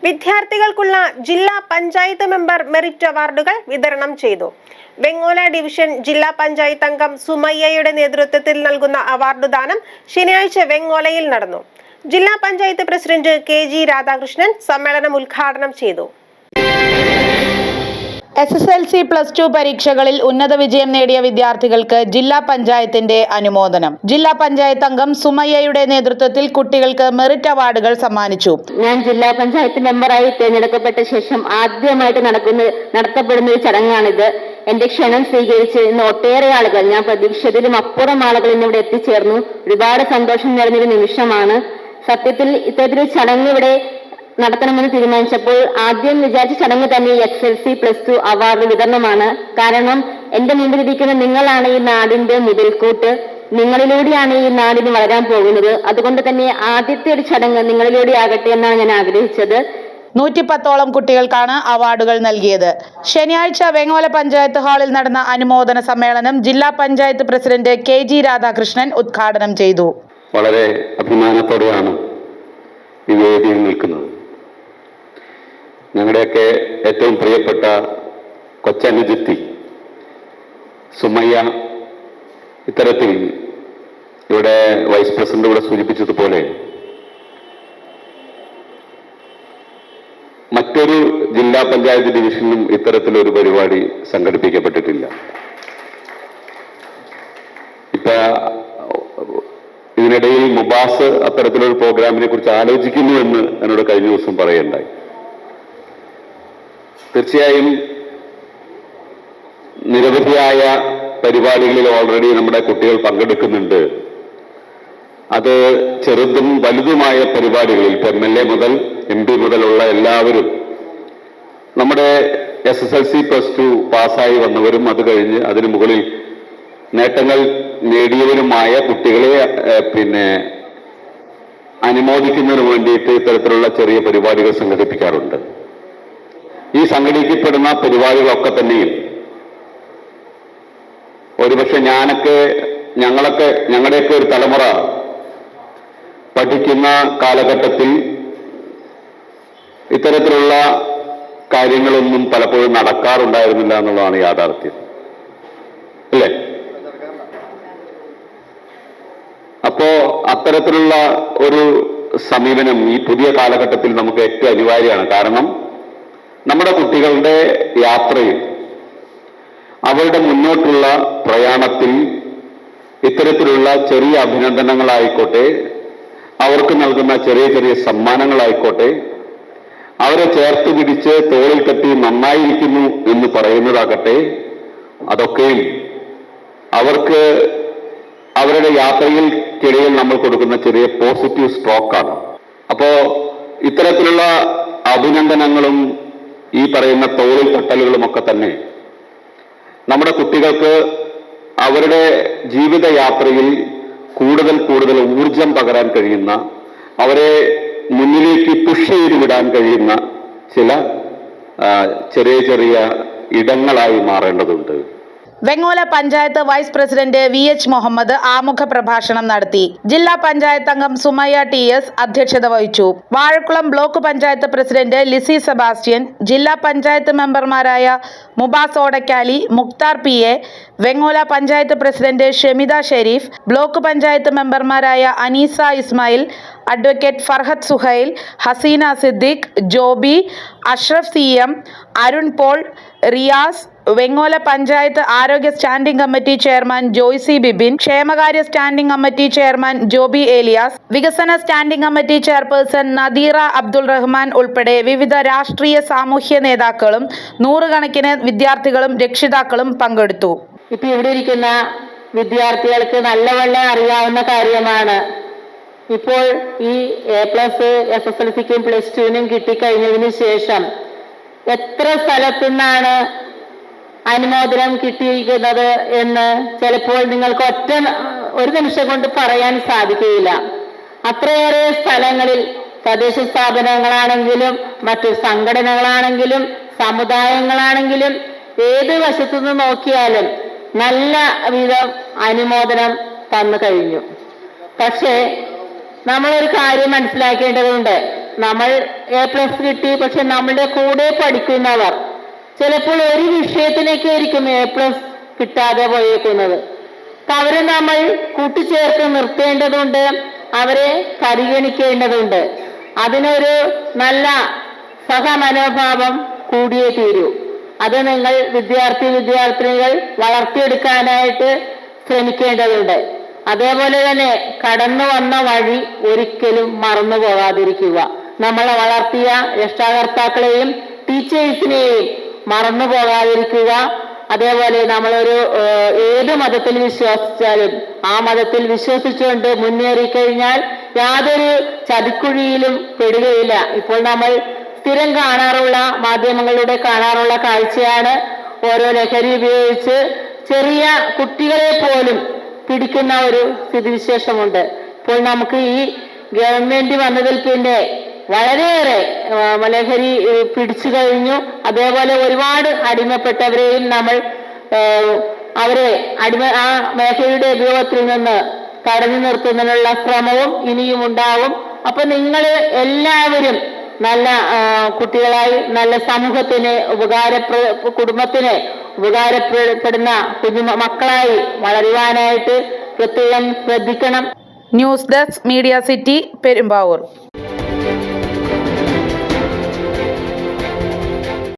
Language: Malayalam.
വിദ്യാർത്ഥികൾക്കുള്ള ജില്ലാ പഞ്ചായത്ത് മെമ്പർ മെറിറ്റ് അവാർഡുകൾ വിതരണം ചെയ്തു. വെങ്ങോല ഡിവിഷൻ ജില്ലാ പഞ്ചായത്ത് അംഗം സുമയ്യയുടെ നേതൃത്വത്തിൽ നൽകുന്ന അവാർഡ് ദാനം ശനിയാഴ്ച വെങ്ങോലയിൽ നടന്നു. ജില്ലാ പഞ്ചായത്ത് പ്രസിഡന്റ് KG രാധാകൃഷ്ണൻ സമ്മേളനം ഉദ്ഘാടനം ചെയ്തു. SSLC +2 പരീക്ഷകളിൽ ഉന്നത വിജയം നേടിയ വിദ്യാർത്ഥികൾക്ക് ജില്ലാ പഞ്ചായത്തിന്റെ അനുമോദനം. ജില്ലാ പഞ്ചായത്ത് അംഗം സുമയ്യയുടെ നേതൃത്വത്തിൽ കുട്ടികൾക്ക് മെറിറ്റ് അവാർഡുകൾ സമ്മാനിച്ചു. ഞാൻ ജില്ലാ പഞ്ചായത്ത് മെമ്പറായി തിരഞ്ഞെടുക്കപ്പെട്ട ശേഷം ആദ്യമായിട്ട് നടത്തപ്പെടുന്ന ഒരു ചടങ്ങാണിത്. എന്റെ ക്ഷണം സ്വീകരിച്ച് ഇന്ന് ഒട്ടേറെ ആളുകൾ, ഞാൻ പ്രതീക്ഷിച്ചതിലും അപ്പുറം ആളുകൾ ഇന്നിവിടെ എത്തിച്ചേർന്നു. ഒരുപാട് സന്തോഷം നിറഞ്ഞൊരു നിമിഷമാണ്. സത്യത്തിൽ ഇത്തരത്തിലൊരു ചടങ്ങ് ഇവിടെ നടത്തണമെന്ന് തീരുമാനിച്ചപ്പോൾ ആദ്യം വിചാരിച്ച ചടങ്ങ് തന്നെ SSLC +2 അവാർഡ് വിതരണമാണ്. കാരണം എന്റെ മുമ്പിലിരിക്കുന്ന നിങ്ങളാണ് ഈ നാടിന്റെ മുതൽക്കൂട്ട്, നിങ്ങളിലൂടെയാണ് ഈ നാടിന് വളരാൻ പോകുന്നത്. അതുകൊണ്ട് തന്നെ ആദ്യത്തെ ഒരു ചടങ്ങ് നിങ്ങളിലൂടെ ആകട്ടെ എന്നാണ് ഞാൻ ആഗ്രഹിച്ചത്. 110ഓളം കുട്ടികൾക്കാണ് അവാർഡുകൾ നൽകിയത്. ശനിയാഴ്ച വെങ്ങോല പഞ്ചായത്ത് ഹാളിൽ നടന്ന അനുമോദന സമ്മേളനം ജില്ലാ പഞ്ചായത്ത് പ്രസിഡന്റ് KG രാധാകൃഷ്ണൻ ഉദ്ഘാടനം ചെയ്തു. വളരെ അഭിമാനത്തോടെയാണ് ഈ വേദിയിൽ നിൽക്കുന്നത്. ഞങ്ങളുടെയൊക്കെ ഏറ്റവും പ്രിയപ്പെട്ട കൊച്ചനുജത്തി സുമയ്യ ഇത്തരത്തിൽ ഇവിടെ വൈസ് പ്രസിഡന്റ് ഇവിടെ സൂചിപ്പിച്ചതുപോലെ മറ്റൊരു ജില്ലാ പഞ്ചായത്ത് ഡിവിഷനിലും ഇത്തരത്തിലൊരു പരിപാടി സംഘടിപ്പിക്കപ്പെട്ടിട്ടില്ല. ഇപ്പൊ ഇതിനിടയിൽ മുബാസ് അത്തരത്തിലൊരു പ്രോഗ്രാമിനെ കുറിച്ച് ആലോചിക്കുന്നു എന്ന് എന്നോട് കഴിഞ്ഞ ദിവസം പറയുണ്ടായി. തീർച്ചയായും നിരവധിയായ പരിപാടികളിൽ ഓൾറെഡി നമ്മുടെ കുട്ടികൾ പങ്കെടുക്കുന്നുണ്ട്. അത് ചെറുതും വലുതുമായ പരിപാടികളിൽ MLA മുതൽ MP മുതലുള്ള എല്ലാവരും, നമ്മുടെ SSLC +2 പാസ്സായി വന്നവരും അത് കഴിഞ്ഞ് അതിനു മുകളിൽ നേട്ടങ്ങൾ നേടിയവരുമായ കുട്ടികളെ അനുമോദിക്കുന്നതിന് വേണ്ടിയിട്ട് ഇത്തരത്തിലുള്ള ചെറിയ പരിപാടികൾ സംഘടിപ്പിക്കാറുണ്ട്. ഈ സംഘടിപ്പിക്കപ്പെടുന്ന പരിപാടികളൊക്കെ തന്നെയും ഒരുപക്ഷെ ഞങ്ങളുടെയൊക്കെ ഒരു തലമുറ പഠിക്കുന്ന കാലഘട്ടത്തിൽ ഇത്തരത്തിലുള്ള കാര്യങ്ങളൊന്നും പലപ്പോഴും നടക്കാറുണ്ടായിരുന്നില്ല എന്നുള്ളതാണ് യാഥാർത്ഥ്യം, അല്ലേ? അപ്പോ അത്തരത്തിലുള്ള ഒരു സമീപനം ഈ പുതിയ കാലഘട്ടത്തിൽ നമുക്ക് ഏറ്റവും അനിവാര്യമാണ്. കാരണം നമ്മുടെ കുട്ടികളുടെ യാത്രയിൽ, അവരുടെ മുന്നോട്ടുള്ള പ്രയാണത്തിൽ ഇത്തരത്തിലുള്ള ചെറിയ അഭിനന്ദനങ്ങളായിക്കോട്ടെ, അവർക്ക് നൽകുന്ന ചെറിയ ചെറിയ സമ്മാനങ്ങളായിക്കോട്ടെ, അവരെ ചേർത്ത് പിടിച്ച് തോളിൽ തട്ടി നന്നായിരിക്കുന്നു എന്ന് പറയുന്നതാകട്ടെ, അതൊക്കെയും അവർക്ക് അവരുടെ യാത്രയിൽക്കിടയിൽ നമ്മൾ കൊടുക്കുന്ന ചെറിയ പോസിറ്റീവ് സ്ട്രോക്കാണ്. അപ്പോ ഇത്തരത്തിലുള്ള അഭിനന്ദനങ്ങളും ഈ പറയുന്ന തോളിൽ തട്ടലുകളുമൊക്കെ തന്നെ നമ്മുടെ കുട്ടികൾക്ക് അവരുടെ ജീവിതയാത്രയിൽ കൂടുതൽ കൂടുതൽ ഊർജം പകരാൻ കഴിയുന്ന, അവരെ മുന്നിലേക്ക് പുഷ് ചെയ്ത് വിടാൻ കഴിയുന്ന ചില ചെറിയ ചെറിയ ഇടങ്ങളായി മാറേണ്ടതുണ്ട്. Vengola panchayat vice president VH Muhammad ആമുഖ പ്രഭാഷണം നടത്തി. ജില്ലാ പഞ്ചായത്ത് അംഗം സുമയ്യ TS അധ്യക്ഷത വഹിച്ചു. വാഴക്കുളം ബ്ലോക്ക് പഞ്ചായത്ത് പ്രസിഡന്റ് ലിസി സെബാസ്റ്റ്യൻ, ജില്ലാ പഞ്ചായത്ത് മെമ്പർമാരായ Mubas Odakkali, Mukthar PA, Vengola panchayat president Shemitha Sharif, block panchayat മെമ്പർമാരായ അനീസ ഇസ്മായിൽ, അഡ്വക്കേറ്റ് ഫർഹത്ത് സുഹൈൽ, ഹസീന സിദ്ദീഖ്, ജോബി, അഷ്റഫ് CM, അരുൺ പോൾ, റിയാസ്, വെങ്ങോല പഞ്ചായത്ത് ആരോഗ്യ standing committee chairman Joicy Bibin, ക്ഷേമകാര്യ standing committee chairman Joby Elias, വികസന standing committee chairperson Nadeera Abdul Rahman ഉൾപ്പെടെ വിവിധ രാഷ്ട്രീയ സാമൂഹ്യ നേതാക്കളും നൂറുകണക്കിന് വിദ്യാർത്ഥികളും രക്ഷിതാക്കളും പങ്കെടുത്തു. ഇപ്പൊ ഇവിടെ ഇരിക്കുന്ന വിദ്യാർത്ഥികൾക്ക് നല്ലവണ്ണം അറിയാവുന്ന കാര്യമാണ്, ഇപ്പോൾ ഈ A+ SSLCക്കും +2നും കിട്ടിക്കഴിഞ്ഞതിന് ശേഷം എത്ര സ്ഥലത്തുനിന്നാണ് അനുമോദനം കിട്ടിയിരിക്കുന്നത് എന്ന് ചിലപ്പോൾ നിങ്ങൾക്ക് ഒരു നിമിഷം കൊണ്ട് പറയാൻ സാധിക്കുകയില്ല. അത്രയേറെ സ്ഥലങ്ങളിൽ തദ്ദേശ സ്ഥാപനങ്ങളാണെങ്കിലും മറ്റു സംഘടനകളാണെങ്കിലും സമുദായങ്ങളാണെങ്കിലും ഏത് വശത്തുനിന്ന് നോക്കിയാലും നല്ല വിധം അനുമോദനം തന്നു കഴിഞ്ഞു. പക്ഷേ നമ്മളൊരു കാര്യം മനസ്സിലാക്കേണ്ടതുണ്ട്. നമ്മൾ A+ കിട്ടി, പക്ഷെ നമ്മളുടെ കൂടെ പഠിക്കുന്നവർ ചിലപ്പോൾ ഒരു വിഷയത്തിലേക്ക് ആയിരിക്കും A+ കിട്ടാതെ പോയേക്കുന്നത്. അവരെ നമ്മൾ കൂട്ടിച്ചേർത്ത് നിർത്തേണ്ടതുണ്ട്, അവരെ പരിഗണിക്കേണ്ടതുണ്ട്. അതിനൊരു നല്ല സഹമനോഭാവം കൂടിയേ തീരൂ. അത് നിങ്ങൾ വിദ്യാർത്ഥിനികൾ വളർത്തിയെടുക്കാനായിട്ട് ശ്രമിക്കേണ്ടതുണ്ട്. അതേപോലെ തന്നെ കടന്നു വന്ന വഴി ഒരിക്കലും മറന്നു പോകാതിരിക്കുക. നമ്മളെ വളർത്തിയ രക്ഷാകർത്താക്കളെയും ടീച്ചേഴ്സിനെയും മറന്നു പോകാതിരിക്കുക. അതേപോലെ നമ്മളൊരു ഏത് മതത്തിൽ വിശ്വസിച്ചാലും ആ മതത്തിൽ വിശ്വസിച്ചുകൊണ്ട് മുന്നേറി കഴിഞ്ഞാൽ യാതൊരു ചതിക്കുഴിയിലും പെടുകയില്ല. ഇപ്പോൾ നമ്മൾ സ്ഥിരം കാണാറുള്ള മാധ്യമങ്ങളിലൂടെ കാണാറുള്ള കാഴ്ചയാണ് ഓരോ ലഹരി ഉപയോഗിച്ച് ചെറിയ കുട്ടികളെ പോലും പിടിക്കുന്ന ഒരു സ്ഥിതിവിശേഷമുണ്ട്. ഇപ്പോൾ നമുക്ക് ഈ ഗവൺമെന്റ് വന്നതിൽ പിന്നെ വളരെയേറെ ലഹരി പിടിച്ചു കഴിഞ്ഞു. അതേപോലെ ഒരുപാട് അടിമപ്പെട്ടവരെയും നമ്മൾ അവരെ ആ മേഖലയുടെ ഉപയോഗത്തിൽ നിന്ന് തടഞ്ഞു നിർത്തുന്നതിനുള്ള ശ്രമവും ഇനിയും ഉണ്ടാവും. അപ്പൊ നിങ്ങൾ എല്ലാവരും നല്ല കുട്ടികളായി നല്ല സമൂഹത്തിന് കുടുംബത്തിന് ഉപകാരപ്പെടുന്ന മക്കളായി വളരുവാനായിട്ട് പ്രത്യേകം ശ്രദ്ധിക്കണം. News desk media city Perumbavoor.